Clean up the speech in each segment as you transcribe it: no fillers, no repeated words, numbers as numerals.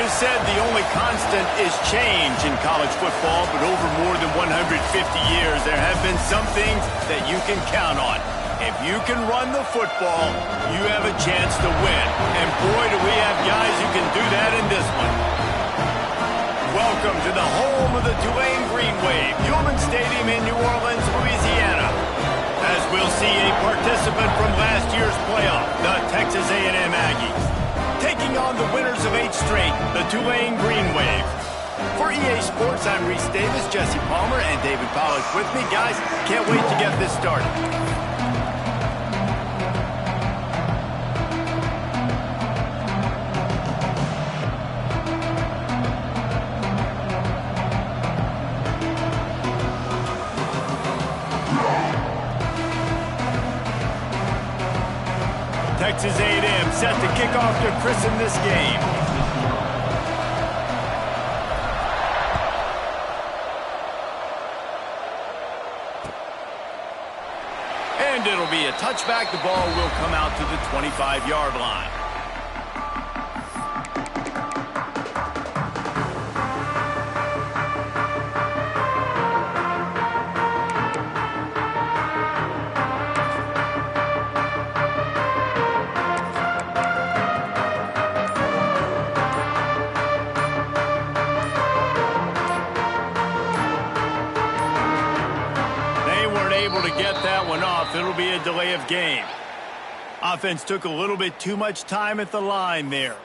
It is said the only constant is change in college football, but over more than 150 years, there have been some things that you can count on. If you can run the football, you have a chance to win. And boy, do we have guys who can do that in this one. Welcome to the home of the Tulane Green Wave, Human Stadium in New Orleans, Louisiana. As we'll see a participant from last year's playoff, the Texas A&M Aggies, taking on the winners of 8 straight, the Tulane Green Wave. For EA Sports, I'm Reese Davis, Jesse Palmer, and David Pollack with me. Guys, can't wait to get this started. Texas A&M set to kick off to christen this game. And it'll be a touchback. The ball will come out to the 25-yard line. Able to get that one off. It'll be a delay of game. Offense took a little bit too much time at the line there.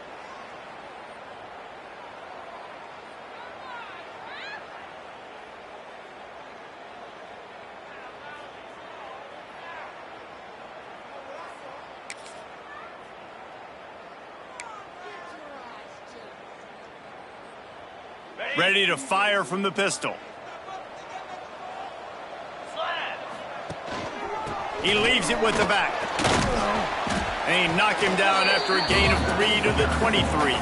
Ready to fire from the pistol. He leaves it with the back. And he knocked him down after a gain of 3 to the 23.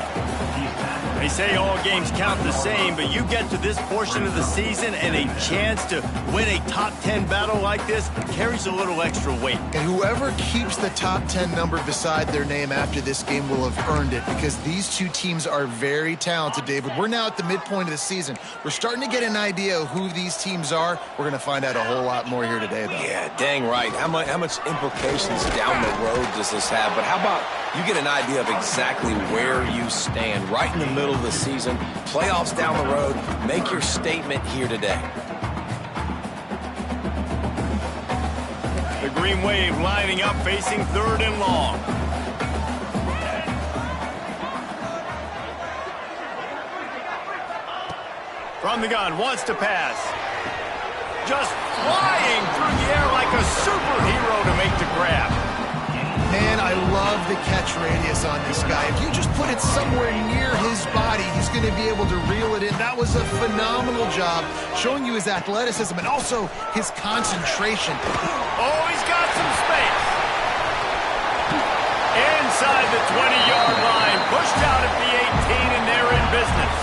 They say all games count the same, but you get to this portion of the season and a chance to win a top 10 battle like this carries a little extra weight. And whoever keeps the top 10 number beside their name after this game will have earned it, because these two teams are very talented, David. We're now at the midpoint of the season. We're starting to get an idea of who these teams are. We're going to find out a whole lot more here today, though. Yeah, dang right. How much implications down the road does this have? But how about you get an idea of exactly where you stand right in the middle of the season, playoffs down the road, make your statement here today. The Green Wave lining up, facing 3rd and long. From the gun, wants to pass. Just flying through the air like a superhero to make the grab. Man, I love the catch radius on this guy. If you just put it somewhere near his body, he's going to be able to reel it in. That was a phenomenal job, showing you his athleticism and also his concentration. Oh, he's got some space. Inside the 20-yard line, pushed out at the 18, and they're in business.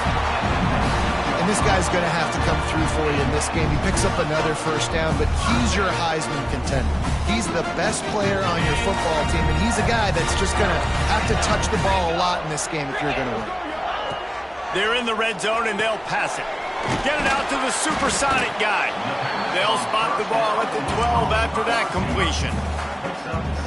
And this guy's going to have to come through for you in this game. He picks up another first down, but he's your Heisman contender. He's the best player on your football team, and he's a guy that's just going to have to touch the ball a lot in this game if you're going to win. They're in the red zone, and they'll pass it. Get it out to the supersonic guy. They'll spot the ball at the 12 after that completion.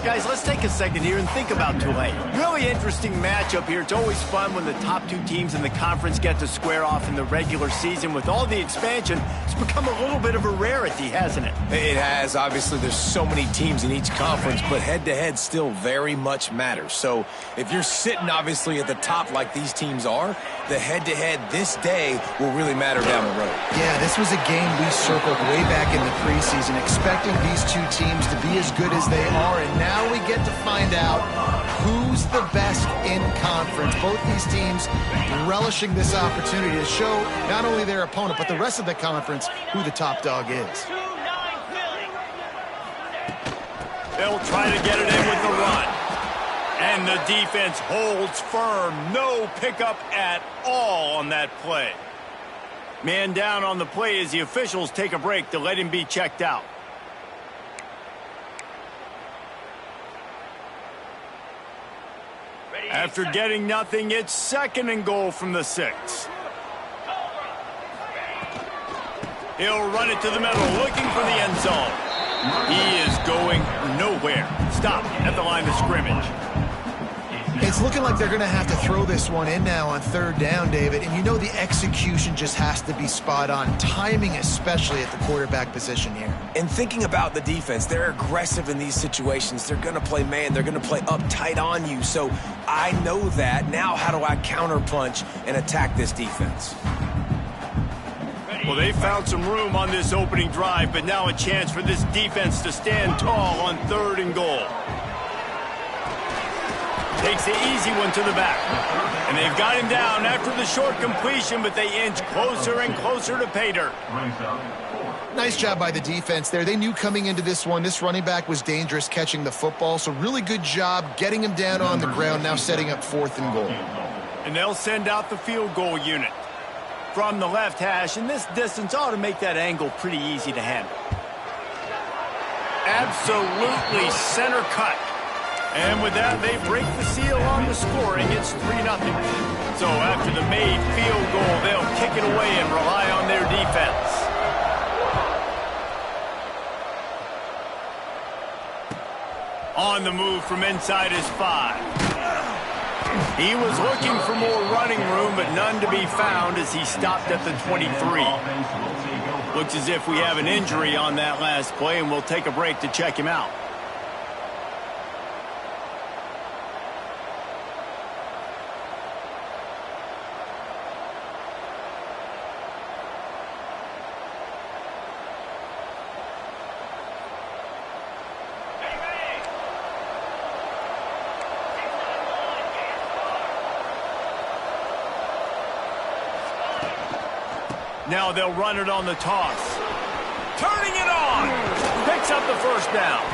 Guys, let's take a second here and think about Tulane. Really interesting matchup here. It's always fun when the top 2 teams in the conference get to square off in the regular season. With all the expansion, it's become a little bit of a rarity, hasn't it? It has. Obviously, there's so many teams in each conference, but head-to-head still very much matters. So if you're sitting, obviously, at the top like these teams are, the head-to-head this day will really matter down the road. Yeah, this was a game we circled way back in the preseason, expecting these two teams to be as good as they are, and now we get to find out who's the best in conference. Both these teams relishing this opportunity to show not only their opponent, but the rest of the conference who the top dog is. They'll try to get it in with the run. And the defense holds firm. No pickup at all on that play. Man down on the play as the officials take a break to let him be checked out. After getting nothing, it's 2nd and goal from the 6. He'll run it to the middle, looking for the end zone. He is going nowhere. Stop at the line of scrimmage. It's looking like they're going to have to throw this one in now on 3rd down, David. And you know the execution just has to be spot on. Timing, especially at the quarterback position here. And thinking about the defense, they're aggressive in these situations. They're going to play man. They're going to play up tight on you. So I know that. Now how do I counterpunch and attack this defense? Well, they found some room on this opening drive, but now a chance for this defense to stand tall on 3rd and goal. Takes the easy one to the back. And they've got him down after the short completion, but they inch closer and closer to pay dirt. Nice job by the defense there. They knew coming into this one, this running back was dangerous catching the football, so really good job getting him down on the ground, now setting up 4th and goal. And they'll send out the field goal unit from the left hash, and this distance ought to make that angle pretty easy to handle. Absolutely center cut. And with that, they break the seal on the scoring. It's 3-0. So after the made field goal, they'll kick it away and rely on their defense. On the move from inside his 5. He was looking for more running room, but none to be found as he stopped at the 23. Looks as if we have an injury on that last play, and we'll take a break to check him out. Now they'll run it on the toss. Turning it on. Picks up the 1st down.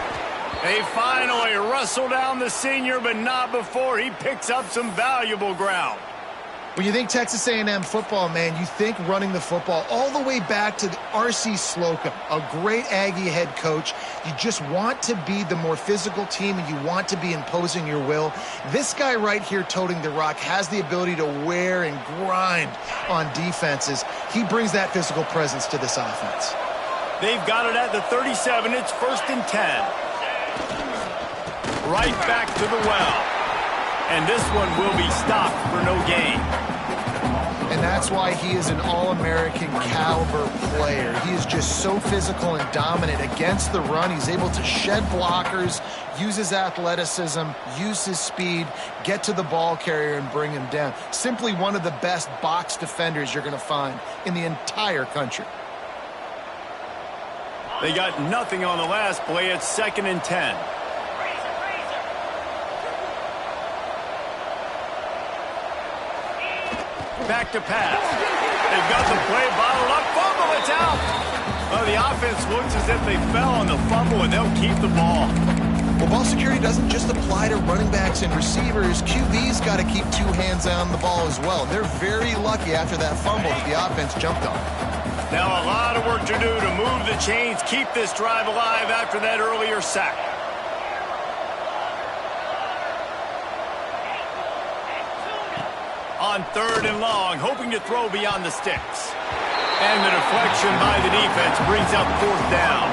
They finally wrestle down the senior, but not before he picks up some valuable ground. When you think Texas A&M football, man, you think running the football all the way back to R.C. Slocum, a great Aggie head coach. You just want to be the more physical team, and you want to be imposing your will. This guy right here toting the rock has the ability to wear and grind on defenses. He brings that physical presence to this offense. They've got it at the 37. It's 1st and 10. Right back to the well. And this one will be stopped for no gain. And that's why he is an All-American caliber player. He is just so physical and dominant against the run. He's able to shed blockers, use his athleticism, use his speed, get to the ball carrier and bring him down. Simply one of the best box defenders you're going to find in the entire country. They got nothing on the last play. It's 2nd and 10. Back to pass. They've got the play bottled up. Fumble, it's out. Well, the offense looks as if they fell on the fumble, and they'll keep the ball. Well, ball security doesn't just apply to running backs and receivers. QB's got to keep 2 hands on the ball as well. They're very lucky after that fumble that the offense jumped on. Now a lot of work to do to move the chains, keep this drive alive after that earlier sack. On 3rd and long, hoping to throw beyond the sticks. And the deflection by the defense brings up 4th down.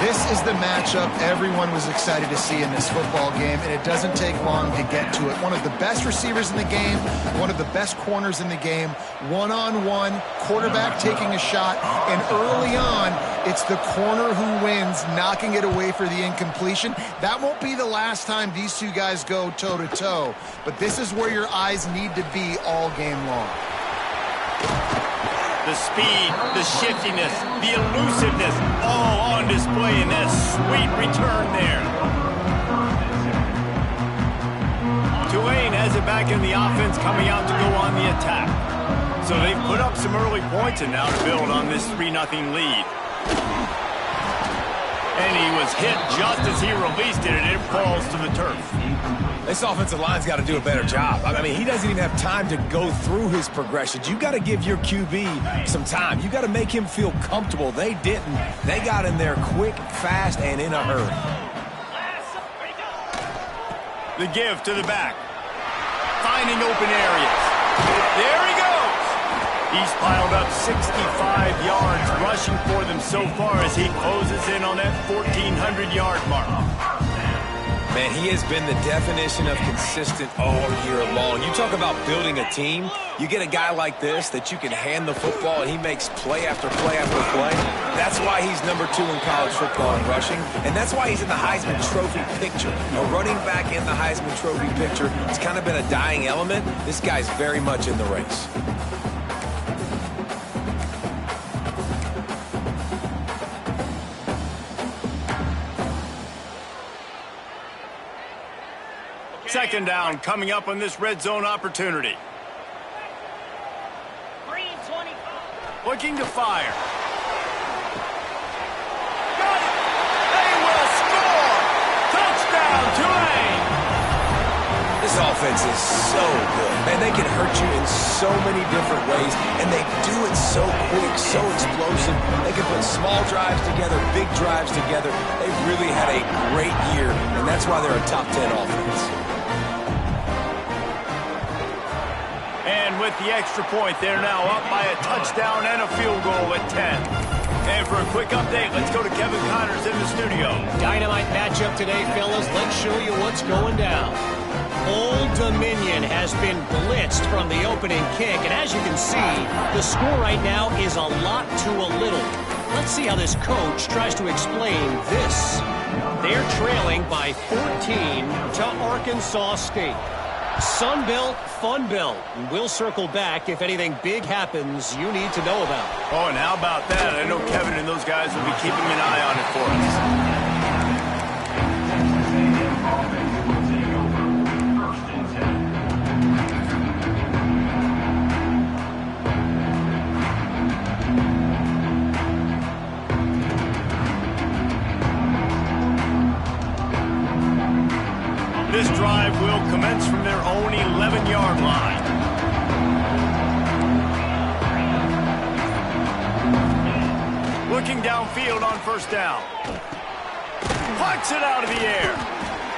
This is the matchup everyone was excited to see in this football game, and it doesn't take long to get to it. One of the best receivers in the game, one of the best corners in the game, one-on-one, quarterback taking a shot, and early on, it's the corner who wins, knocking it away for the incompletion. That won't be the last time these 2 guys go toe-to-toe, but this is where your eyes need to be all game long. The speed, the shiftiness, the elusiveness, all on display in that sweet return there. Tulane has it back in the offense, coming out to go on the attack. So they've put up some early points and now to build on this 3-0 lead. And he was hit just as he released it, and it falls to the turf. This offensive line's got to do a better job. I mean, he doesn't even have time to go through his progressions. You got to give your QB some time. You got to make him feel comfortable. They didn't. They got in there quick, fast, and in a hurry. The give to the back. finding open areas. There he goes. He's piled up 65 yards rushing for them so far as he closes in on that 1,400-yard mark. Man, he has been the definition of consistent all year long. You talk about building a team, you get a guy like this that you can hand the football and he makes play after play after play. That's why he's number 2 in college football in rushing, and that's why he's in the Heisman Trophy picture. A running back in the Heisman Trophy picture, it's kind of been a dying element. This guy's very much in the race. Second down coming up on this red zone opportunity. 3:25. Looking to fire. Got it! They will score! Touchdown, Tulane! This offense is so good. Man, they can hurt you in so many different ways, and they do it so quick, so explosive. They can put small drives together, big drives together. They've really had a great year, and that's why they're a top 10 offense. And with the extra point, they're now up by a touchdown and a field goal at 10. And for a quick update, let's go to Kevin Connors in the studio. Dynamite matchup today, fellas. Let's show you what's going down. Old Dominion has been blitzed from the opening kick, and as you can see, the score right now is a lot to a little. Let's see how this coach tries to explain this. They're trailing by 14 to Arkansas State. Sunbelt, Funbelt. We'll circle back if anything big happens you need to know about. Oh, and how about that? I know Kevin and those guys will be keeping an eye on it for us. This drive will commence from their own 11-yard line. Looking downfield on first down. Pucks it out of the air.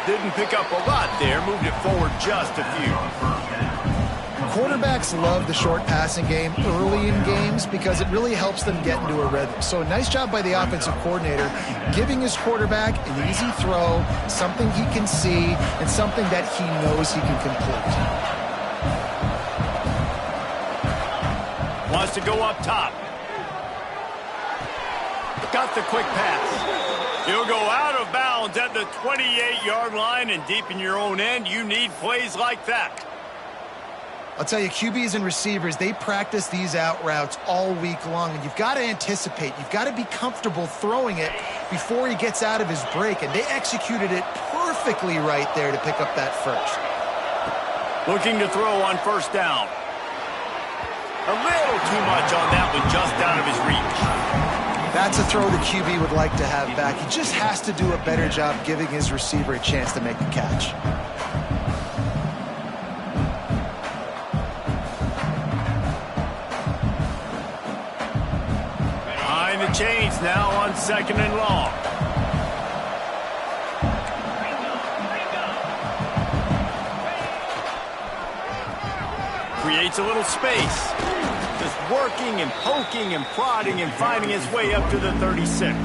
Didn't pick up a lot there. Moved it forward just a few. Quarterbacks love the short passing game early in games because it really helps them get into a rhythm. So nice job by the offensive coordinator giving his quarterback an easy throw, something he can see, and something that he knows he can complete. Wants to go up top. Got the quick pass. He'll go out of bounds at the 28-yard line, and deep in your own end, you need plays like that. I'll tell you, QBs and receivers, they practice these out routes all week long, and you've got to anticipate. You've got to be comfortable throwing it before he gets out of his break, and they executed it perfectly right there to pick up that first. Looking to throw on first down. A little too much on that one, just out of his reach. That's a throw the QB would like to have back. He just has to do a better job giving his receiver a chance to make the catch. Behind the chains now on second and long. Creates a little space. Just working and poking and prodding and finding his way up to the 36.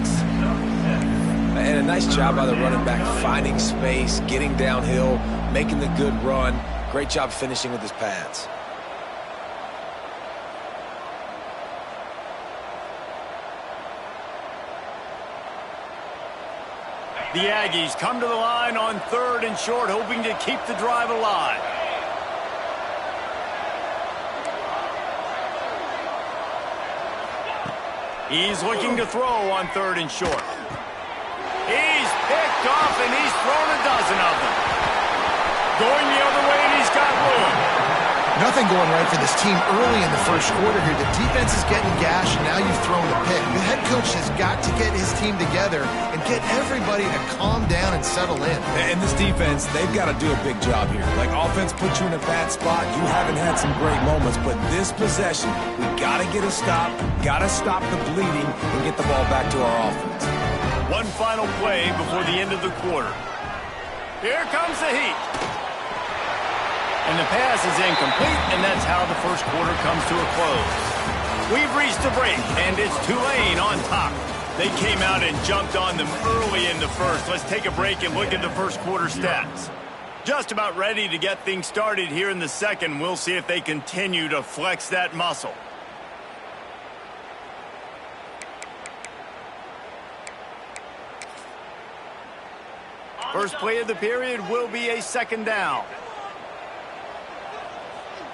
And a nice job by the running back, finding space, getting downhill, making the good run. Great job finishing with his pads. The Aggies come to the line on third and short, hoping to keep the drive alive. He's looking to throw on third and short. He's picked off, and he's thrown a dozen of them. Going the other way, and he's got room. Nothing going right for this team early in the first quarter here. The defense is getting gashed, and now you've thrown a pick. The head coach has got to get his team together and get everybody to calm down and settle in. And this defense, they've got to do a big job here. Like, offense puts you in a bad spot. You haven't had some great moments, but this possession, we got to get a stop, got to stop the bleeding, and get the ball back to our offense. One final play before the end of the quarter. Here comes the heat. And the pass is incomplete, and that's how the first quarter comes to a close. We've reached a break, and it's Tulane on top. They came out and jumped on them early in the first. Let's take a break and look at the first quarter stats. Just about ready to get things started here in the second. We'll see if they continue to flex that muscle. First play of the period will be a second down.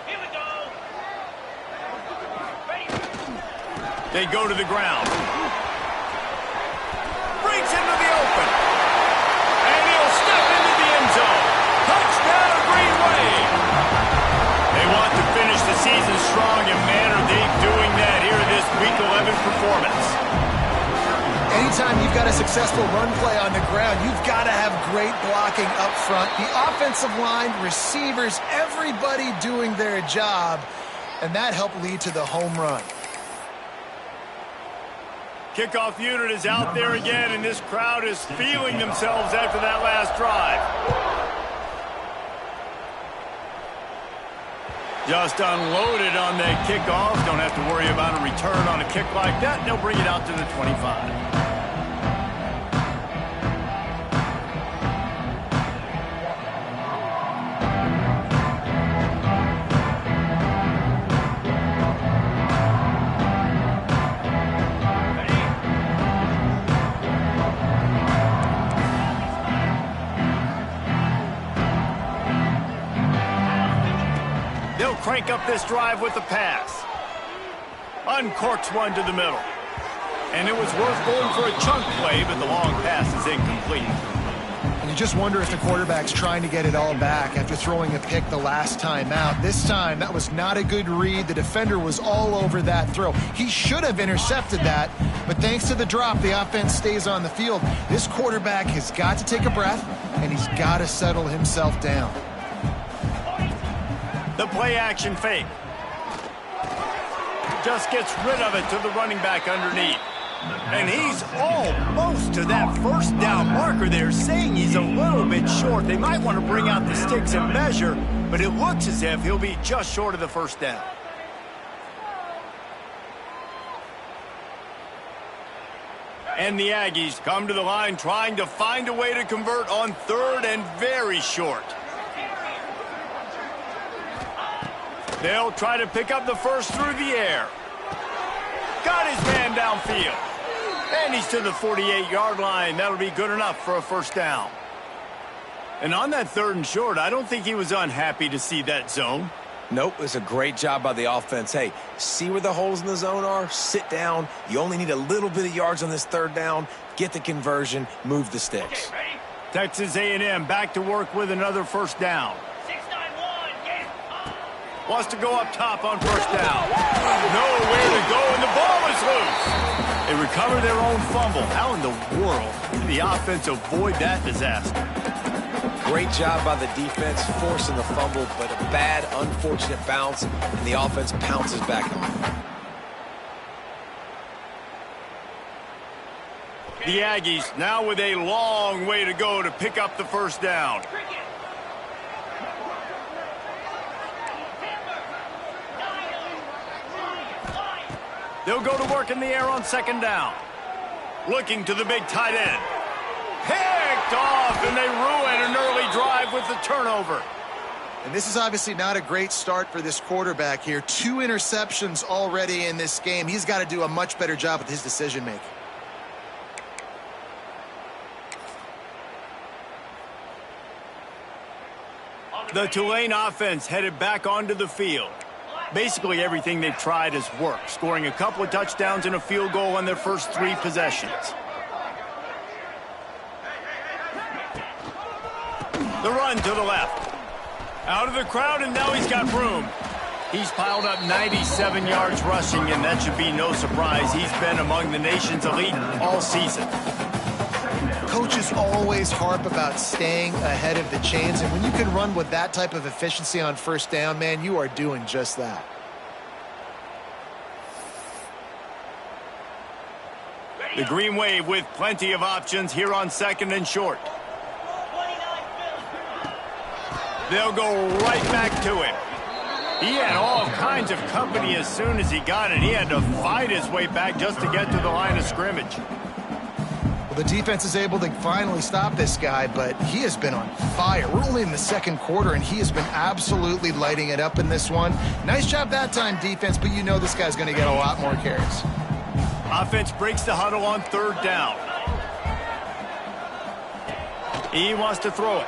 Here we go. They go to the ground. Breaks into the open. And he'll step into the end zone. Touchdown, Green Wave. They want to finish the season strong, and man, are they doing that here in this Week 11 performance. Anytime you've got a successful run play on the ground, you've got to have great blocking up front. The offensive line, receivers, everybody doing their job, and that helped lead to the home run. Kickoff unit is out there again, and this crowd is feeling themselves after that last drive. Just unloaded on that kickoff. Don't have to worry about a return on a kick like that. They'll bring it out to the 25. Crank up this drive with the pass. Uncorks one to the middle. And it was worth going for a chunk play, but the long pass is incomplete. And you just wonder if the quarterback's trying to get it all back after throwing a pick the last time out. This time, that was not a good read. The defender was all over that throw. He should have intercepted that, but thanks to the drop, the offense stays on the field. This quarterback has got to take a breath, and he's got to settle himself down. The play action fake. Just gets rid of it to the running back underneath. And he's almost to that first down marker there, saying he's a little bit short. They might want to bring out the sticks and measure, but it looks as if he'll be just short of the first down. And the Aggies come to the line trying to find a way to convert on third and very short. They'll try to pick up the first through the air. Got his man downfield. And he's to the 48-yard line. That'll be good enough for a first down. And on that third and short, I don't think he was unhappy to see that zone. Nope, it's a great job by the offense. Hey, see where the holes in the zone are? Sit down. You only need a little bit of yards on this third down. Get the conversion. Move the sticks. Texas A&M back to work with another first down. Wants to go up top on first down. Nowhere to go, and the ball is loose. They recover their own fumble. How in the world did the offense avoid that disaster? Great job by the defense forcing the fumble, but a bad, unfortunate bounce, and the offense pounces back on it. The Aggies now with a long way to go to pick up the first down. They'll go to work in the air on second down. Looking to the big tight end. Picked off, and they ruin an early drive with the turnover. And this is obviously not a great start for this quarterback here. 2 interceptions already in this game. He's got to do a much better job with his decision-making. The Tulane offense headed back onto the field. Basically everything they've tried has worked, scoring a couple of touchdowns and a field goal on their first 3 possessions. The run to the left. Out of the crowd, and now he's got room. He's piled up 97 yards rushing, and that should be no surprise. He's been among the nation's elite all season. Coaches always harp about staying ahead of the chains, and when you can run with that type of efficiency on first down, man, you are doing just that. The Green Wave with plenty of options here on second and short. They'll go right back to him. He had all kinds of company as soon as he got it. He had to fight his way back just to get to the line of scrimmage. Well, the defense is able to finally stop this guy, but he has been on fire. We're only in the second quarter, and he has been absolutely lighting it up in this one. Nice job that time, defense, but you know this guy's going to get a lot more carries. Offense breaks the huddle on third down. He wants to throw it.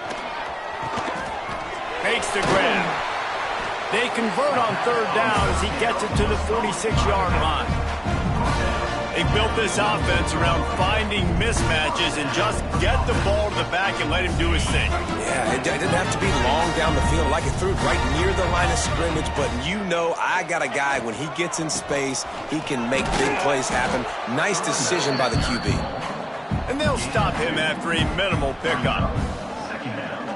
Makes the grab. They convert on third down as he gets it to the 46-yard line. They built this offense around finding mismatches and just get the ball to the back and let him do his thing. Yeah, it didn't have to be long down the field. Like it threw it right near the line of scrimmage, but you know I got a guy, when he gets in space, he can make big plays happen. Nice decision by the QB. And they'll stop him after a minimal pickup.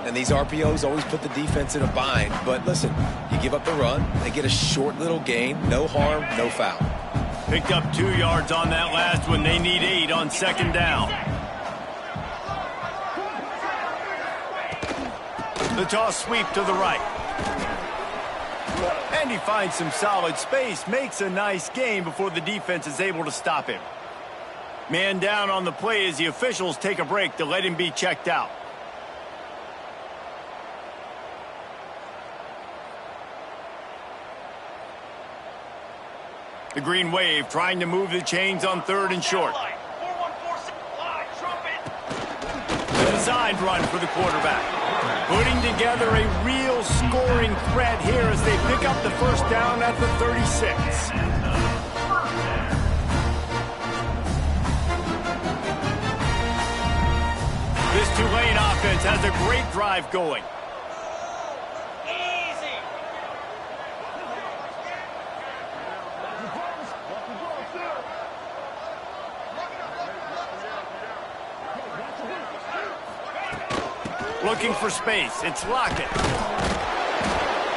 And these RPOs always put the defense in a bind. But listen, you give up the run, they get a short little gain, no harm, no foul. Picked up 2 yards on that last one. They need 8 on second down. The toss sweep to the right. And he finds some solid space, makes a nice gain before the defense is able to stop him. Man down on the play as the officials take a break to let him be checked out. The green wave trying to move the chains on third and short. The designed run for the quarterback. Putting together a real scoring threat here as they pick up the first down at the 36. This Tulane offense has a great drive going. Looking for space. It's Lockett.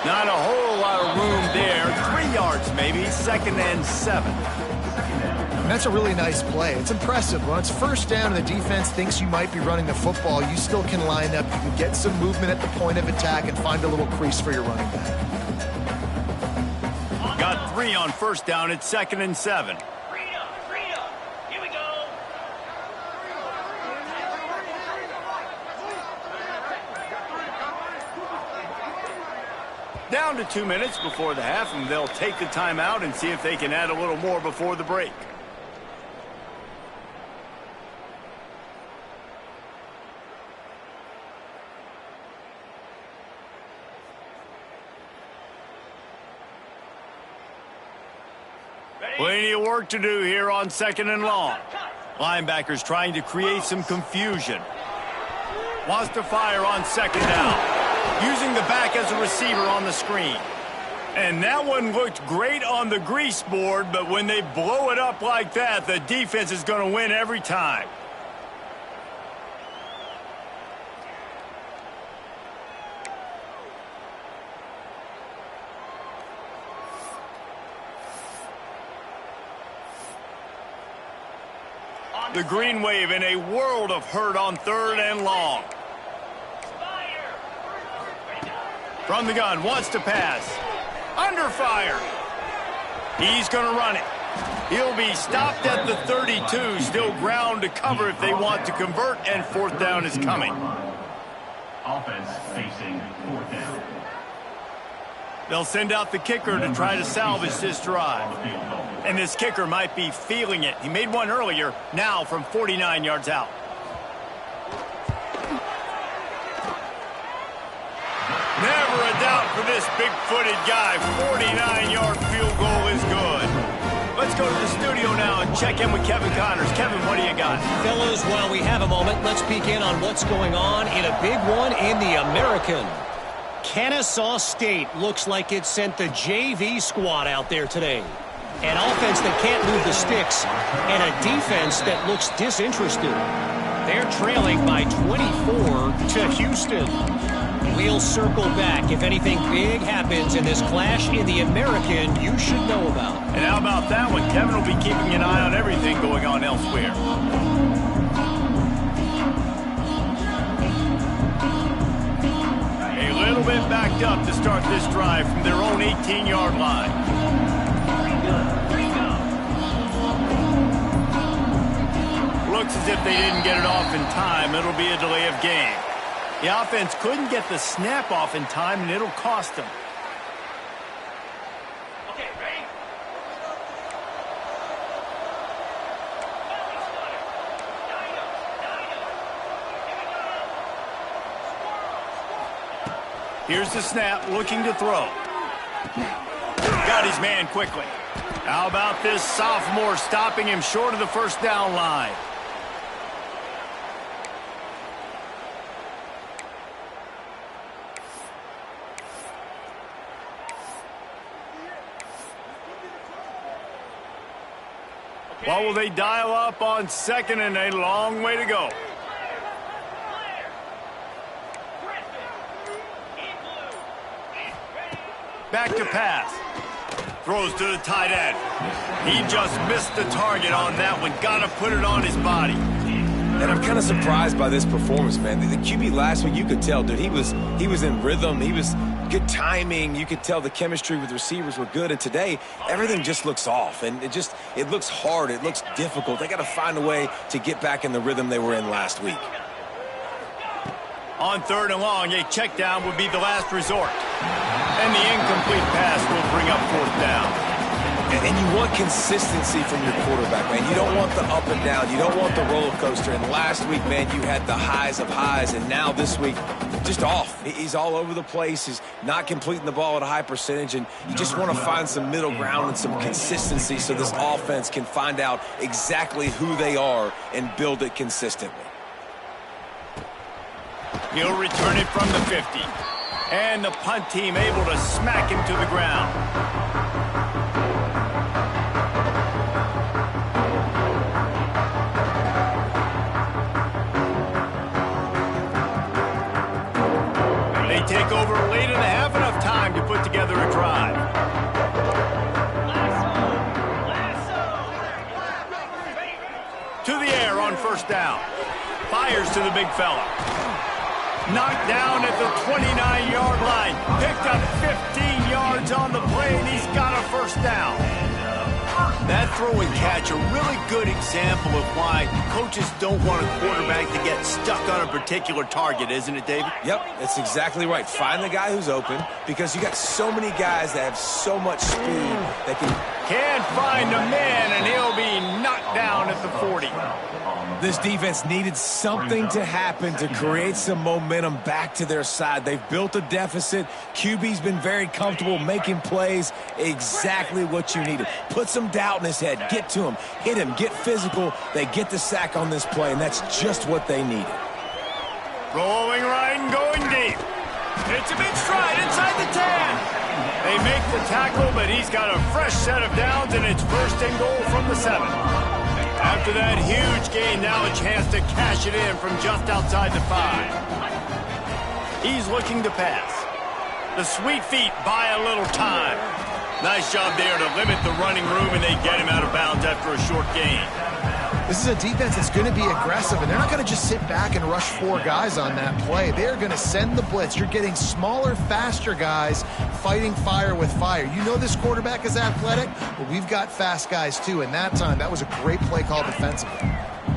Not a whole lot of room there. 3 yards maybe. Second and 7. And that's a really nice play. It's impressive. When it's first down and the defense thinks you might be running the football, you still can line up. You can get some movement at the point of attack and find a little crease for your running back. Got 3 on first down. It's second and 7. Down to 2 minutes before the half, and they'll take the timeout and see if they can add a little more before the break. Plenty of work to do here on second and long. Linebackers trying to create some confusion. Wants to fire on second down. Using the back as a receiver on the screen. And that one looked great on the grease board, but when they blow it up like that, the defense is going to win every time. The green wave in a world of hurt on third and long. From the gun, wants to pass. Under fire. He's going to run it. He'll be stopped at the 32. Still ground to cover if they want to convert, and fourth down is coming. Offense facing fourth down. They'll send out the kicker to try to salvage this drive. And this kicker might be feeling it. He made one earlier, now from 49 yards out. Never a doubt for this big-footed guy. 49-yard field goal is good. Let's go to the studio now and check in with Kevin Connors. Kevin, what do you got? Fellas, while we have a moment, let's peek in on what's going on in a big one in the American. Kennesaw State looks like it sent the JV squad out there today. An offense that can't move the sticks and a defense that looks disinterested. They're trailing by 24 to Houston. We'll circle back if anything big happens in this clash in the American you should know about. And how about that one? Kevin will be keeping an eye on everything going on elsewhere. A little bit backed up to start this drive from their own 18-yard line. Looks as if they didn't get it off in time. It'll be a delay of game. The offense couldn't get the snap off in time, and it'll cost them. Okay, ready? Here's the snap, looking to throw. Got his man quickly. How about this sophomore stopping him short of the first down line? What will they dial up on second and a long way to go? Back to pass. Throws to the tight end. He just missed the target on that one. Got to put it on his body. And I'm kind of surprised by this performance, man. The QB last week, you could tell, dude, he was in rhythm. He was good timing. You could tell the chemistry with receivers were good. And today, everything just looks off. And it looks hard. It looks difficult. They got to find a way to get back in the rhythm they were in last week. On third and long, a check down would be the last resort. And the incomplete pass will bring up fourth down. And you want consistency from your quarterback, man. You don't want the up and down. You don't want the roller coaster. And last week, man, you had the highs of highs. And now this week, just off. He's all over the place. He's not completing the ball at a high percentage. And you just want to find some middle ground and some consistency so this offense can find out exactly who they are and build it consistently. He'll return it from the 50. And the punt team able to smack him to the ground. They take over late in the half, enough time to put together a drive. To the air on first down. Fires to the big fella. Knocked down at the 29-yard line. Picked up 15 yards on the play, and he's got a first down. That throw and catch, a really good example of why coaches don't want a quarterback to get stuck on a particular target, isn't it, David? Yep, that's exactly right. Find the guy who's open because you got so many guys that have so much speed that Can't find a man, and he'll be knocked down at the 40. This defense needed something to happen to create some momentum back to their side. They've built a deficit. QB's been very comfortable making plays. Exactly what you needed. Put some doubt in his head. Get to him. Hit him. Get physical. They get the sack on this play, and that's just what they needed. Rolling right and going deep. It's a big stride inside the 10. They make the tackle, but he's got a fresh set of downs, and it's first and goal from the 7. After that huge gain, now a chance to cash it in from just outside the 5. He's looking to pass. The sweet feet buy a little time. Nice job there to limit the running room, and they get him out of bounds after a short gain. This is a defense that's going to be aggressive, and they're not going to just sit back and rush 4 guys on that play. They're going to send the blitz. You're getting smaller, faster guys fighting fire with fire. You know this quarterback is athletic, but we've got fast guys too, and that time, that was a great play call defensively.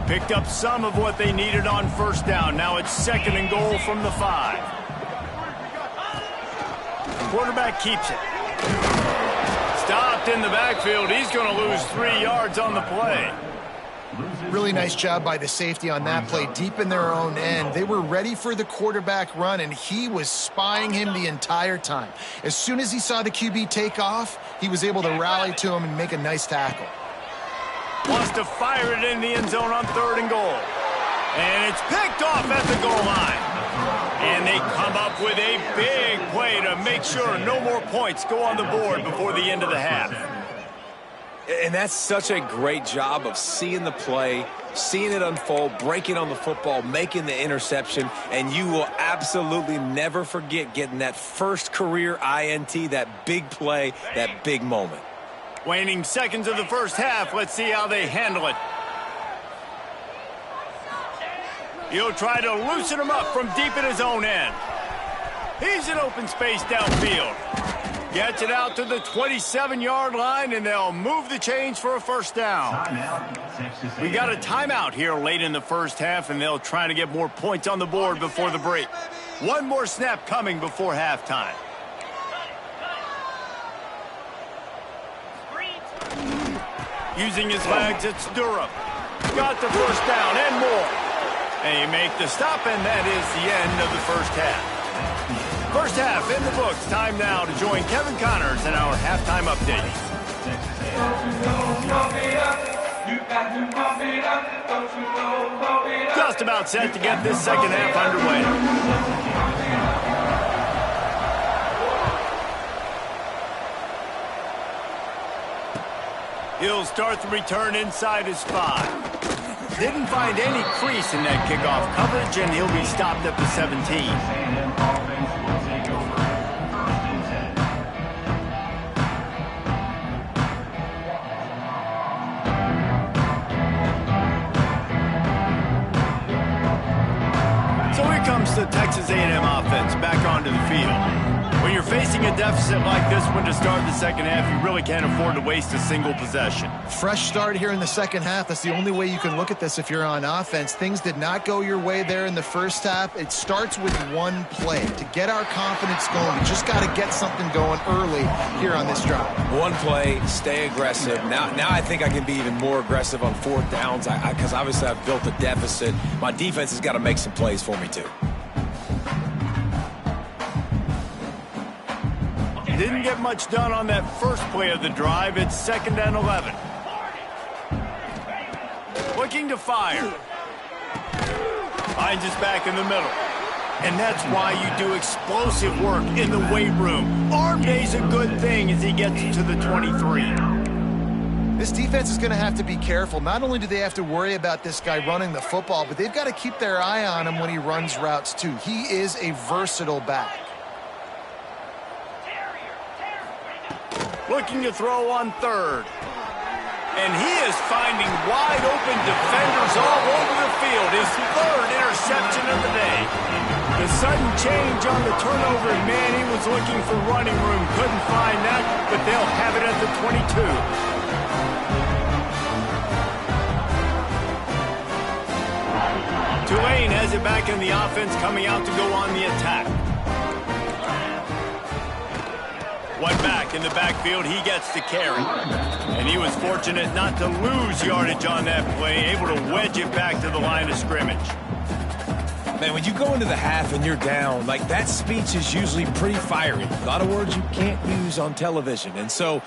Picked up some of what they needed on first down. Now it's second and goal from the 5. The quarterback keeps it. Stopped in the backfield. He's going to lose 3 yards on the play. Really nice job by the safety on that play, deep in their own end. They were ready for the quarterback run, and he was spying him the entire time. As soon as he saw the QB take off, he was able to rally to him and make a nice tackle. Wants to fire it in the end zone on third and goal. And it's picked off at the goal line. And they come up with a big play to make sure no more points go on the board before the end of the half. And that's such a great job of seeing the play, seeing it unfold, breaking on the football, making the interception, and you will absolutely never forget getting that first career INT, that big play, that big moment. Waning seconds of the first half. Let's see how they handle it. He'll try to loosen him up from deep in his own end. He's in open space downfield. Gets it out to the 27-yard line, and they'll move the chains for a first down. We got a timeout here late in the first half, and they'll try to get more points on the board before the break. One more snap coming before halftime. Using his legs, it's Durham. Got the first down and more. And you make the stop, and that is the end of the first half. First half in the books. Time now to join Kevin Connors in our halftime update. Just about set to get this second half underway. He'll start the return inside his 5. Didn't find any crease in that kickoff coverage, and he'll be stopped at the 17. Comes the Texas A&M offense back onto the field. When you're facing a deficit like this one to start the second half, you really can't afford to waste a single possession. Fresh start here in the second half. That's the only way you can look at this if you're on offense. Things did not go your way there in the first half. It starts with one play. To get our confidence going, we just got to get something going early here on this drive. One play, stay aggressive. Now I think I can be even more aggressive on fourth downs because obviously I've built a deficit. My defense has got to make some plays for me too. Didn't get much done on that first play of the drive. It's 2nd and 11. Looking to fire. Finds his back in the middle. And that's why you do explosive work in the weight room. Arm day's a good thing as he gets to the 23. This defense is going to have to be careful. Not only do they have to worry about this guy running the football, but they've got to keep their eye on him when he runs routes too. He is a versatile back. Looking to throw on 3rd. And he is finding wide open defenders all over the field. His 3rd interception of the day. The sudden change on the turnover, man, he was looking for running room. Couldn't find that, but they'll have it at the 22. Tulane has it back in the offense, coming out to go on the attack. One back in the backfield, he gets to carry. And he was fortunate not to lose yardage on that play, able to wedge it back to the line of scrimmage. Man, when you go into the half and you're down, like that speech is usually pretty fiery. A lot of words you can't use on television. And so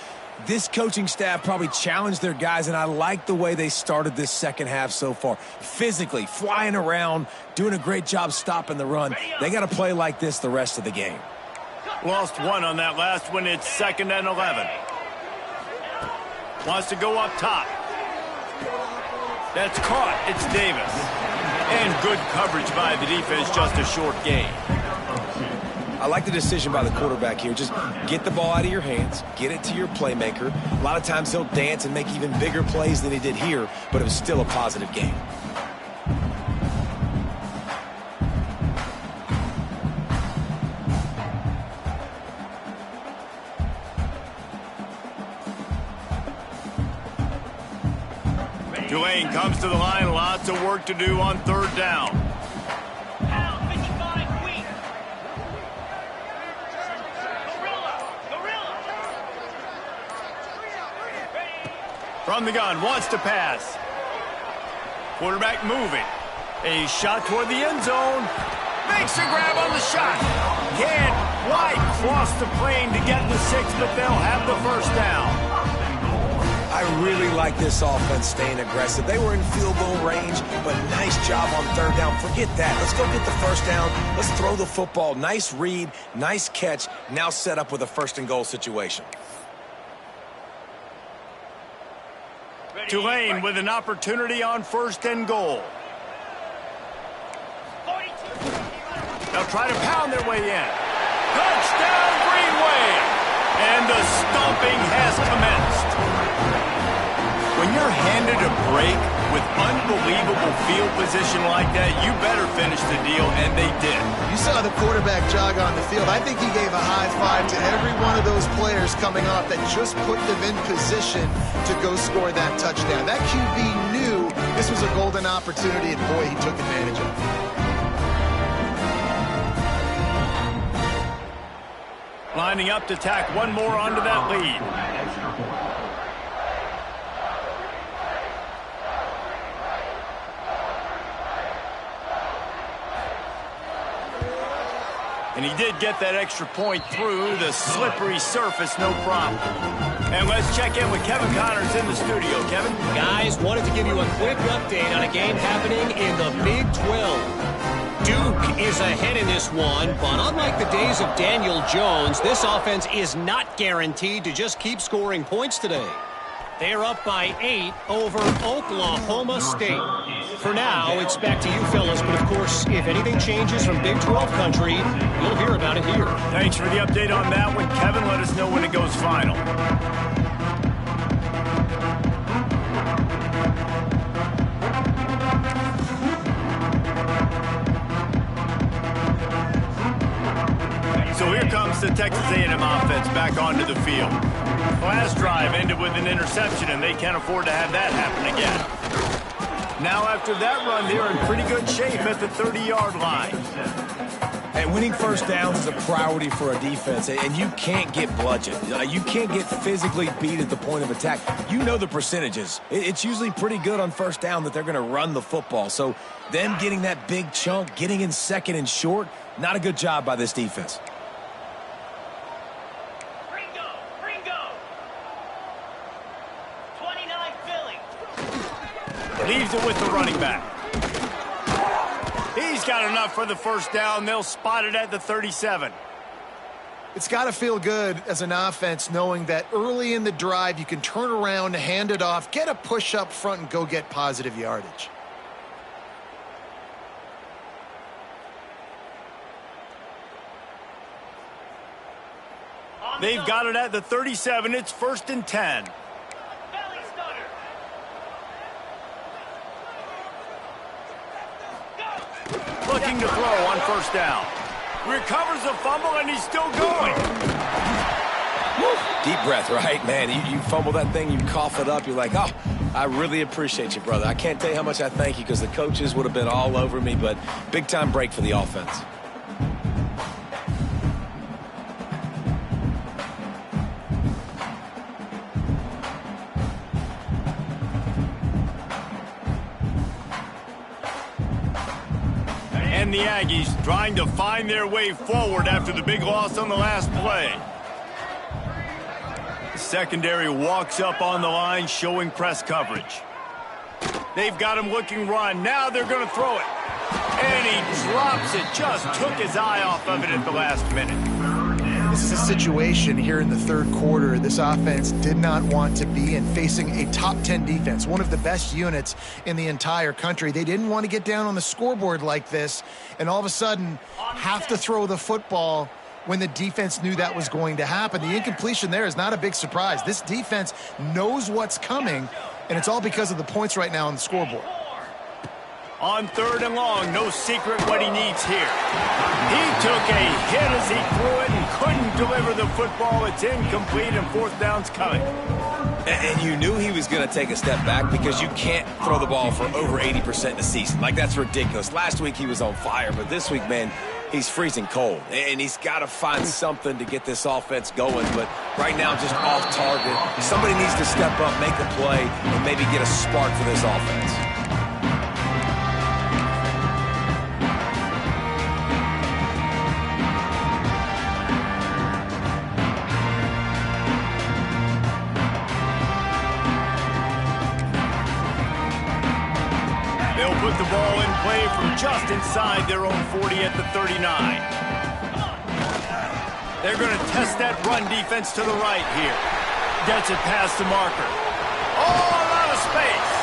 this coaching staff probably challenged their guys, and I like the way they started this second half so far. Physically, flying around, doing a great job stopping the run. They got to play like this the rest of the game. Lost one on that last one. It's 2nd and 11. Wants to go up top. That's caught. It's Davis. And good coverage by the defense, just a short gain. I like the decision by the quarterback here. Just get the ball out of your hands, get it to your playmaker. A lot of times he'll dance and make even bigger plays than he did here, but it was still a positive game. Tulane comes to the line. Lots of work to do on 3rd down. From the gun, wants to pass. Quarterback moving. A shot toward the end zone. Makes a grab on the shot. Can't quite cross the plane to get the 6, but they'll have the first down. I really like this offense staying aggressive. They were in field goal range, but nice job on 3rd down. Forget that. Let's go get the first down. Let's throw the football. Nice read, nice catch. Now set up with a 1st and goal situation. Tulane with an opportunity on 1st and goal. They'll try to pound their way in. Touchdown, Greenway! And the stomping has commenced. When you're handed a break, With unbelievable field position like that, you better finish the deal, and they did. You saw the quarterback jog on the field. I think he gave a high five to every one of those players coming off that just put them in position to go score that touchdown. That QB knew this was a golden opportunity, and boy, he took advantage of it. Lining up to tack one more onto that lead. And he did get that extra point through the slippery surface, no problem. And let's check in with Kevin Connors in the studio. Kevin? Guys, wanted to give you a quick update on a game happening in the Big 12. Duke is ahead in this one, but unlike the days of Daniel Jones, this offense is not guaranteed to just keep scoring points today. They're up by 8 over Oklahoma State. For now, it's back to you fellas, but of course, if anything changes from Big 12 country, you'll hear about it here. Thanks for the update on that one, Kevin. Let us know when it goes final. So here comes the Texas A&M offense back onto the field. Last drive ended with an interception, and they can't afford to have that happen again. Now after that run, they're in pretty good shape at the 30-yard line. And winning first downs is a priority for a defense, and you can't get bludgeoned. You can't get physically beat at the point of attack. You know the percentages. It's usually pretty good on first down that they're going to run the football. So them getting that big chunk, getting in second and short, not a good job by this defense. Leaves it with the running back. He's got enough for the first down. They'll spot it at the 37. It's got to feel good as an offense knowing that early in the drive you can turn around, hand it off, get a push up front, and go get positive yardage. They've got it at the 37. It's 1st and 10. Looking to throw on first down. Recovers the fumble, and he's still going. Deep breath, right? Man, you fumble that thing, you cough it up, you're like, oh, I really appreciate you, brother. I can't tell you how much I thank you because the coaches would have been all over me, but big-time break for the offense. And the Aggies trying to find their way forward after the big loss on the last play. The secondary walks up on the line, showing press coverage. They've got him looking run. Now they're going to throw it. And he drops it. Just took his eye off of it at the last minute. This is a situation here in the third quarter this offense did not want to be in, facing a top 10 defense, one of the best units in the entire country. They didn't want to get down on the scoreboard like this and all of a sudden have to throw the football when the defense knew that was going to happen. The incompletion there is not a big surprise. This defense knows what's coming, and it's all because of the points right now on the scoreboard. On 3rd and long, no secret what he needs here. He took a hit as he threw it and couldn't deliver the football. It's incomplete, and 4th down's coming. And you knew he was going to take a step back because you can't throw the ball for over 80% in the season. Like, that's ridiculous. Last week he was on fire, but this week, man, he's freezing cold. And he's got to find something to get this offense going. But right now, just off target. Somebody needs to step up, make a play, and maybe get a spark for this offense. Put the ball in play from just inside their own 40 at the 39. They're going to test that run defense to the right here. Gets it past the marker. All out of space.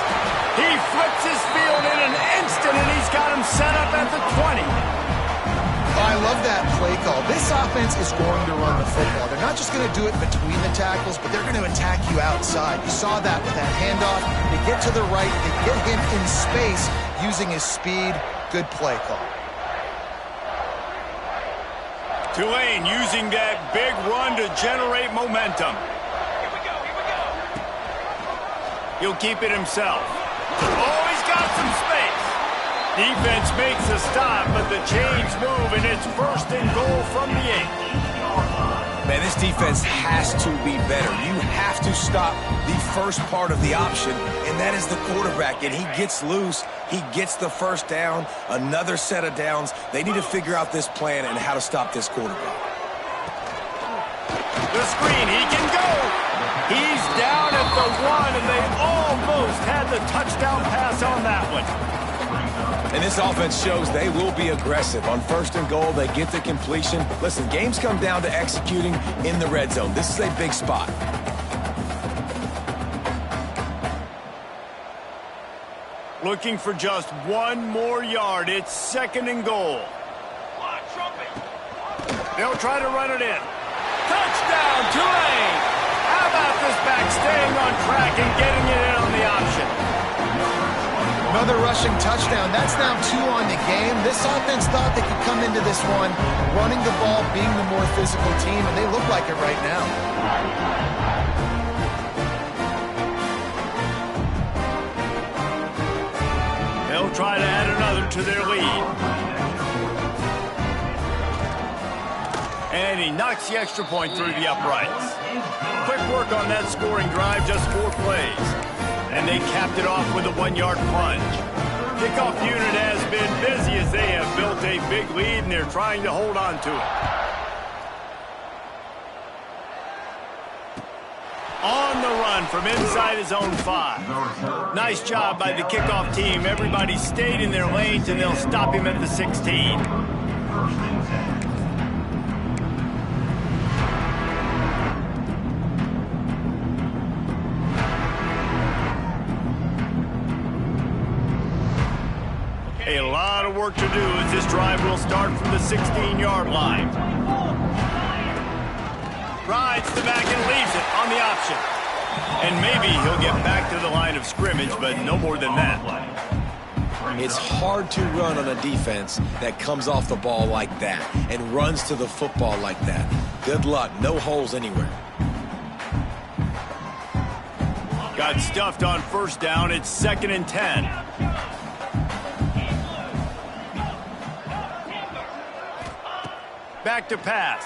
He flips his field in an instant, and he's got him set up at the 20. Oh, I love that play call. This offense is going to run the football. They're not just going to do it between the tackles, but they're going to attack you outside. You saw that with that handoff. They get to the right. They get him in space using his speed. Good play call. Tulane using that big run to generate momentum. Here we go. He'll keep it himself. Oh, he's got some space. Defense makes a stop, but the chains move, and it's 1st and goal from the 8. Man, this defense has to be better. You have to stop the first part of the option, and that is the quarterback. And he gets loose. He gets the first down, another set of downs. They need to figure out this plan and how to stop this quarterback. The screen, he can go. He's down at the 1, and they almost had the touchdown pass on that one. And this offense shows they will be aggressive. On 1st and goal, they get the completion. Listen, games come down to executing in the red zone. This is a big spot. Looking for just 1 more yard. It's 2nd and goal. They'll try to run it in. Touchdown, Tulane! How about this back staying on track and getting it in on the option? Another rushing touchdown. That's now 2 on the game. This offense thought they could come into this one running the ball, being the more physical team, and they look like it right now. They'll try to add another to their lead. And he knocks the extra point through the uprights. Quick work on that scoring drive, just 4 plays. And they capped it off with a 1-yard plunge. Kickoff unit has been busy as they have built a big lead, and they're trying to hold on to it. On the run from inside his own 5. Nice job by the kickoff team. Everybody stayed in their lanes, and they'll stop him at the 16. A lot of work to do as this drive will start from the 16-yard line. Rides the back and leaves it on the option. And maybe he'll get back to the line of scrimmage, but no more than that. It's hard to run on a defense that comes off the ball like that and runs to the football like that. Good luck. No holes anywhere. Got stuffed on 1st down. It's 2nd and 10. Back to pass.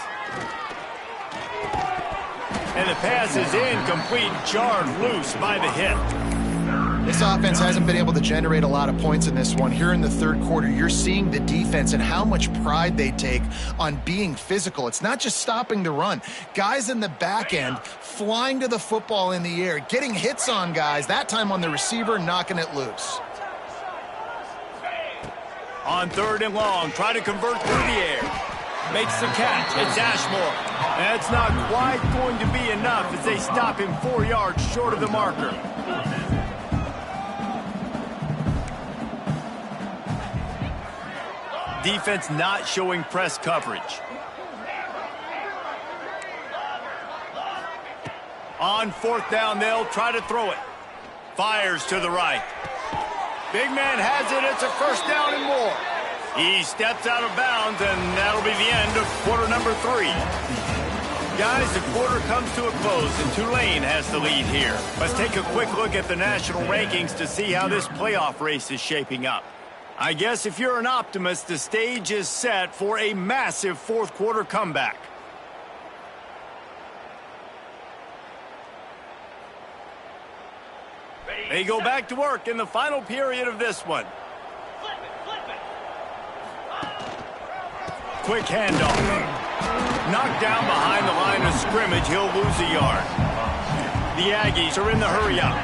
And the pass is incomplete, jarred loose by the hit. This offense hasn't been able to generate a lot of points in this one. Here in the 3rd quarter, you're seeing the defense and how much pride they take on being physical. It's not just stopping the run. Guys in the back end flying to the football in the air, getting hits on guys, that time on the receiver, knocking it loose. On 3rd and long, try to convert through the air. Makes the catch. It's Ashmore. That's not quite going to be enough as they stop him 4 yards short of the marker. Defense not showing press coverage. On 4th down, they'll try to throw it. Fires to the right. Big man has it. It's a 1st down and more. He steps out of bounds, and that'll be the end of quarter number 3. Guys, the quarter comes to a close, and Tulane has the lead here. Let's take a quick look at the national rankings to see how this playoff race is shaping up. I guess if you're an optimist, the stage is set for a massive 4th quarter comeback. They go back to work in the final period of this one. Quick handoff. Knocked down behind the line of scrimmage. He'll lose a yard. The Aggies are in the hurry-up.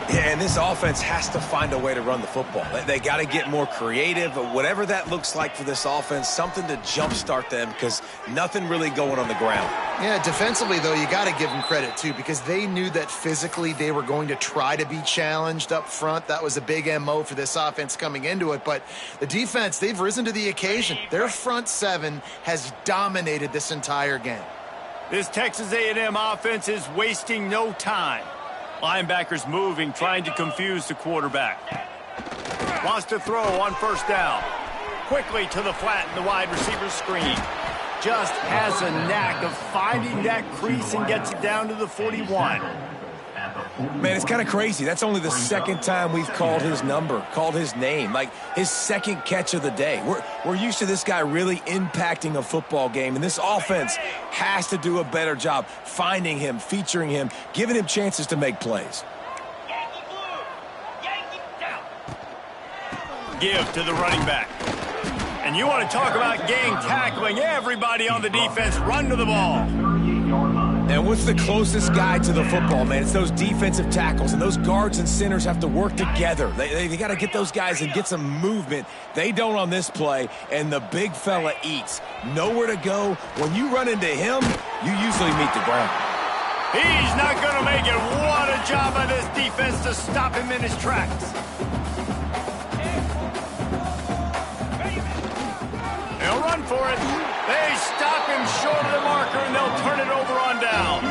Yeah, and this offense has to find a way to run the football. They got to get more creative, but whatever that looks like for this offense, something to jumpstart them because nothing really going on the ground. Yeah, defensively, though, you got to give them credit, too, because they knew that physically they were going to try to be challenged up front. That was a big MO for this offense coming into it. But the defense, they've risen to the occasion. Their front seven has dominated this entire game. This Texas A&M offense is wasting no time. Linebackers moving, trying to confuse the quarterback. Wants to throw on first down. Quickly to the flat in the wide receiver screen. Just has a knack of finding that crease and gets it down to the 41. Man, it's kind of crazy. That's only the second time we've called his number, called his name, like his second catch of the day. We're used to this guy really impacting a football game, and this offense has to do a better job finding him, featuring him, giving him chances to make plays. Give to the running back. And you want to talk about gang tackling. Everybody on the defense run to the ball. And what's the closest guy to the football, man? It's those defensive tackles, and those guards and centers have to work together. They got to get those guys and get some movement. They don't on this play, and the big fella eats. Nowhere to go. When you run into him, you usually meet the ground. He's not going to make it. What a job by this defense to stop him in his tracks. They'll run for it. They stop him short of the marker, and they'll turn it over on down.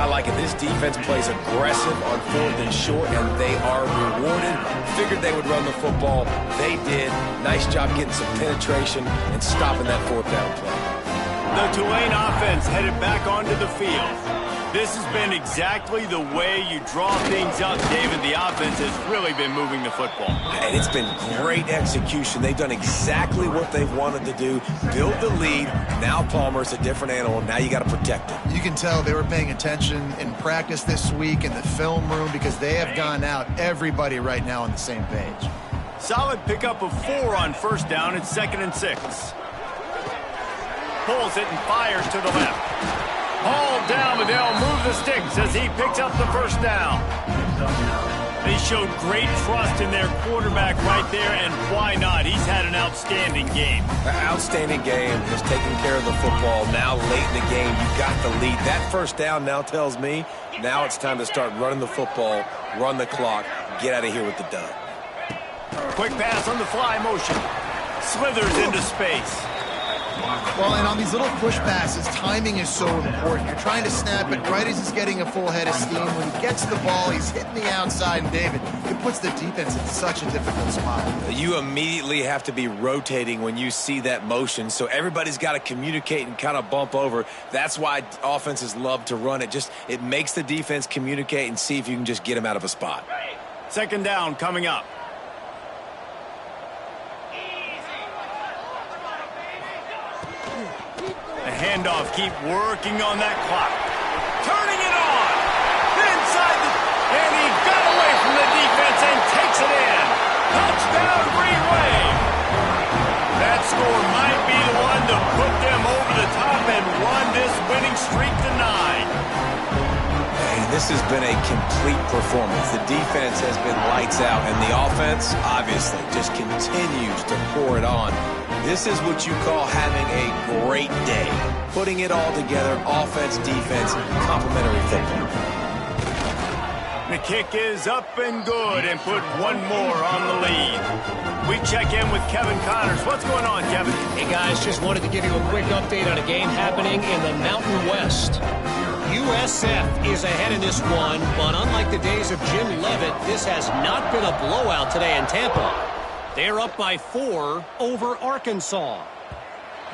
I like it. This defense plays aggressive on 4th and short, and they are rewarded. Figured they would run the football. They did. Nice job getting some penetration and stopping that 4th down play. The Tulane offense headed back onto the field. This has been exactly the way you draw things up, David. The offense has really been moving the football. And it's been great execution. They've done exactly what they've wanted to do. Build the lead. Now Palmer's a different animal. Now you got to protect it. You can tell they were paying attention in practice this week in the film room because they have gone out, everybody right now on the same page. Solid pickup of 4 on first down. It's 2nd and 6. Pulls it and fires to the left. Hauled down, but they'll move the sticks as he picks up the first down. They showed great trust in their quarterback right there, and why not? He's had an outstanding game. Outstanding game. Just taking care of the football. Now late in the game, you got the lead. That first down now tells me now it's time to start running the football, run the clock, get out of here with the dub. Quick pass on the fly motion. Slithers into space. Well, and on these little push passes, timing is so important. You're trying to snap it right as he's getting a full head of steam. When he gets the ball, he's hitting the outside, and David, it puts the defense in such a difficult spot. You immediately have to be rotating when you see that motion, so everybody's got to communicate and kind of bump over. That's why offenses love to run it. It makes the defense communicate and see if you can just get him out of a spot. 2nd down coming up. Handoff, keep working on that clock. Turning it on. Inside and he got away from the defense and takes it in. Touchdown, Green Wave. That score might be the one to put them over the top and run this winning streak to 9. Hey, this has been a complete performance. The defense has been lights out, and the offense, obviously, just continues to pour it on. This is what you call having a great day. Putting it all together, offense, defense, complementary football. The kick is up and good and put one more on the lead. We check in with Kevin Connors. What's going on, Kevin? Hey, guys, just wanted to give you a quick update on a game happening in the Mountain West. USF is ahead in this one, but unlike the days of Jim Leavitt, this has not been a blowout today in Tampa. They're up by 4 over Arkansas.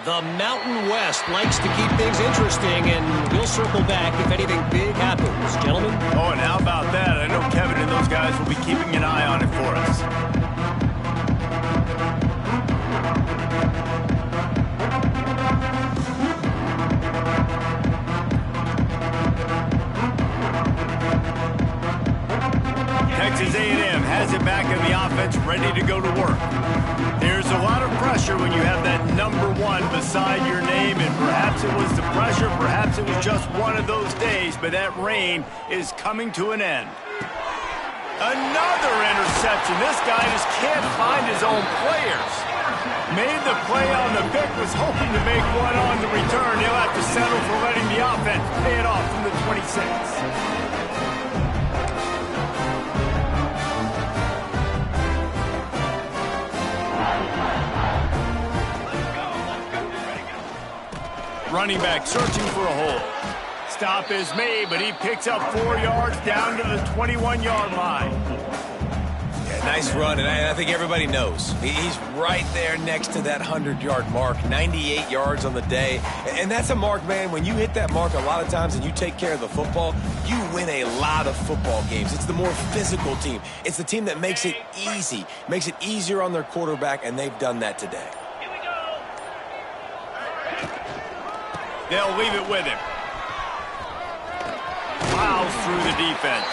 The Mountain West likes to keep things interesting, and we'll circle back if anything big happens. Gentlemen? Oh, and how about that? I know Kevin and those guys will be keeping an eye on it for us. Texas A&M has it back in the offense, ready to go to work. There's a lot of pressure when you have that number 1 beside your name, and perhaps it was the pressure, perhaps it was just one of those days, but that reign is coming to an end. Another interception. This guy just can't find his own players. Made the play on the pick, was hoping to make one on the return. He'll have to settle for letting the offense pay it off from the 26. Running back searching for a hole. Stop is made, but he picks up 4 yards down to the 21-yard line. Yeah, nice run, and I think everybody knows. He's right there next to that 100-yard mark, 98 yards on the day. And that's a mark, man, when you hit that mark a lot of times and you take care of the football, you win a lot of football games. It's the more physical team. It's the team that makes it easy, makes it easier on their quarterback, and they've done that today. They'll leave it with him. Plows through the defense.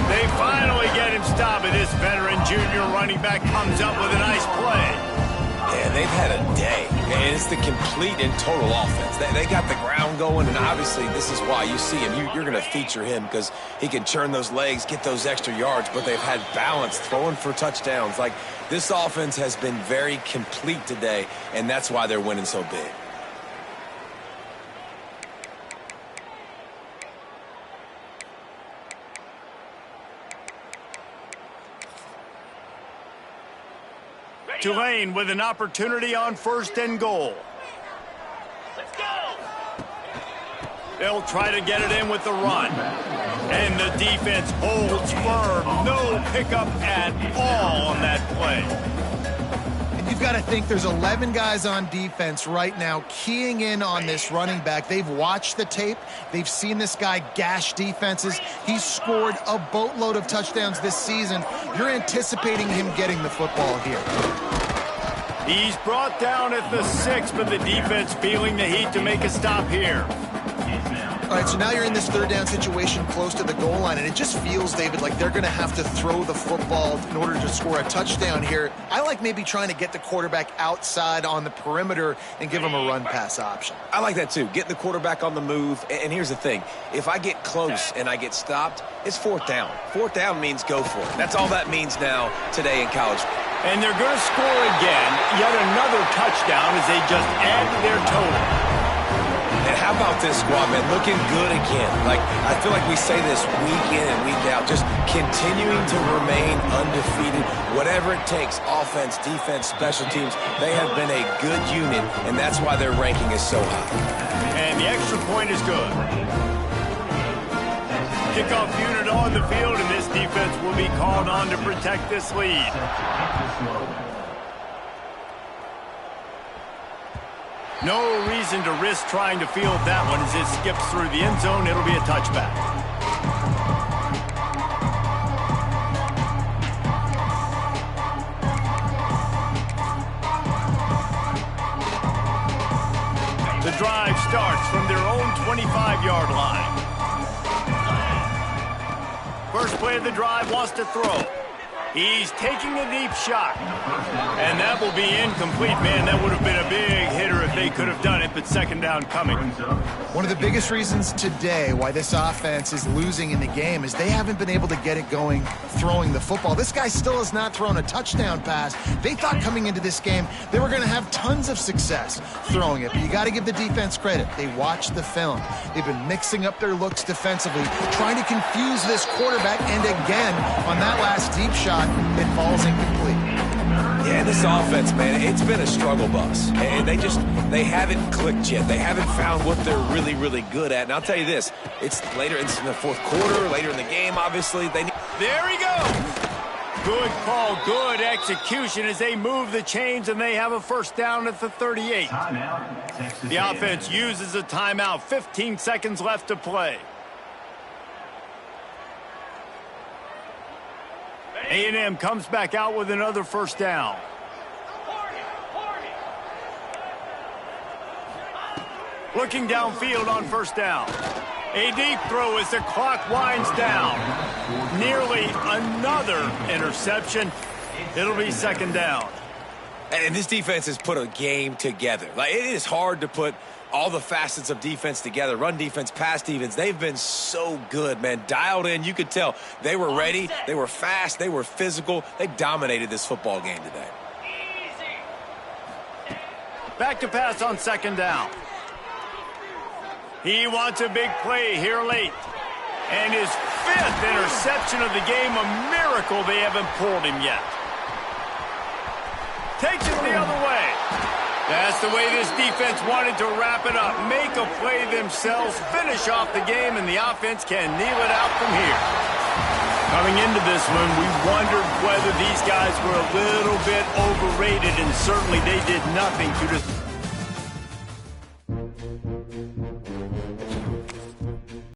They finally get him stopped, and this veteran junior running back comes up with a nice play. Yeah, they've had a day, and it's the complete and total offense. They got the ground going, and obviously this is why you see him. You're going to feature him because he can churn those legs, get those extra yards, but they've had balance, throwing for touchdowns. Like, this offense has been very complete today, and that's why they're winning so big. Tulane with an opportunity on 1st and goal. Let's go. They'll try to get it in with the run. And the defense holds firm. No pickup at all on that play. And you've got to think there's 11 guys on defense right now keying in on this running back. They've watched the tape. They've seen this guy gash defenses. He's scored a boatload of touchdowns this season. You're anticipating him getting the football here. He's brought down at the 6, but the defense feeling the heat to make a stop here. All right, so now you're in this 3rd down situation close to the goal line, and it just feels, David, like they're going to have to throw the football in order to score a touchdown here. I like maybe trying to get the quarterback outside on the perimeter and give him a run-pass option. I like that, too. Get the quarterback on the move. And here's the thing. If I get close and I get stopped, it's 4th down. 4th down means go for it. That's all that means now today in college. And they're going to score again. Yet another touchdown as they just add to their total. And how about this squad, man? Looking good again. Like, I feel like we say this week in and week out, just continuing to remain undefeated. Whatever it takes, offense, defense, special teams, they have been a good unit, and that's why their ranking is so high. And the extra point is good. Kickoff unit on the field, and this defense will be called on to protect this lead. No reason to risk trying to field that one as it skips through the end zone. It'll be a touchback. The drive starts from their own 25-yard line. First play of the drive, wants to throw. He's taking a deep shot. And that will be incomplete. Man, that would have been a big hitter if they could have done it, but 2nd down coming. One of the biggest reasons today why this offense is losing in the game is they haven't been able to get it going throwing the football. This guy still has not thrown a touchdown pass. They thought coming into this game they were going to have tons of success throwing it, but you got to give the defense credit. They watched the film. They've been mixing up their looks defensively, trying to confuse this quarterback, and again, on that last deep shot, it falls incomplete. Yeah, this offense, man, it's been a struggle bus. And they haven't clicked yet. They haven't found what they're really, really good at. And I'll tell you this, it's later in the 4th quarter, later in the game, obviously. There he goes. Good call, good execution as they move the chains, and they have a 1st down at the 38. The offense uses a timeout. 15 seconds left to play. A&M comes back out with another 1st down. Looking downfield on 1st down. A deep throw as the clock winds down. Nearly another interception. It'll be 2nd down. And this defense has put a game together. Like, it is hard to put all the facets of defense together. Run defense, pass defense. They've been so good, man. Dialed in. You could tell they were ready. They were fast. They were physical. They dominated this football game today. Back to pass on second down. He wants a big play here late. And his 5th interception of the game, a miracle they haven't pulled him yet. Takes it the other way. That's the way this defense wanted to wrap it up. Make a play themselves, finish off the game, and the offense can kneel it out from here. Coming into this one, we wondered whether these guys were a little bit overrated, and certainly they did nothing to